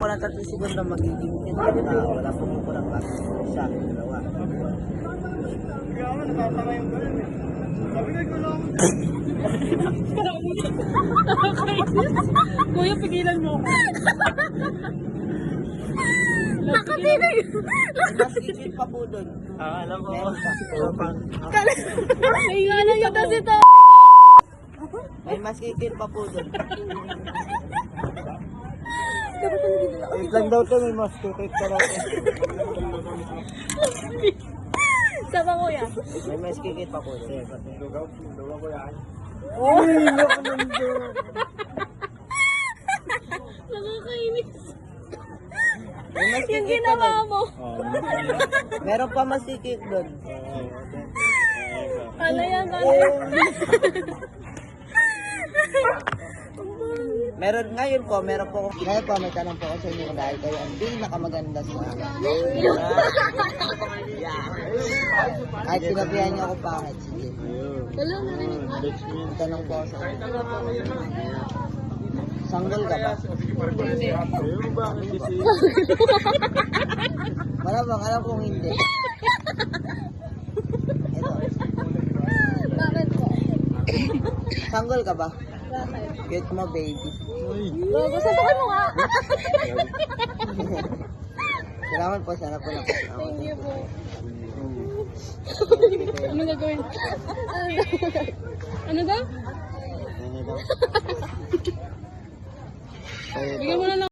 Wala 3 segundo magiging wala pong kurang lang. Isa, dalawa. Kaya natatama yung ganun eh. Sabi ko lang. Kuya, pigilan mo. Nakapinig. Mas ikit pa po doon. Alam ko. Naiingala niya kasi to. May mas ikit pa po doon. Wait lang daw to, may mas kukit ka daw. Sama kuya. May mas ikit pa po doon. Dugaw ko yan. Uy, yok mundo. Nakakainis. May mas Yung ikit pa ginawa doon. mo. Meron pa mas ikit doon. Ano yan? Meron ngayon po may tanong po ako sa inyo dahil kayo ang pinakamaganda sa akin. Kahit sinabihan niyo ako pangit, sige. Wala na rin. May tanong po ako sa inyo. Sanggol ka ba? Malamang alam kong hindi. Ito. Bakit po? Sanggol ka ba? Bakit? Cute mo, baby. Bago, sasakin mo nga. Salamat po, sana po lang. Thank you po. Ano gagawin? Ano daw? Ano daw? Bigyan mo na lang.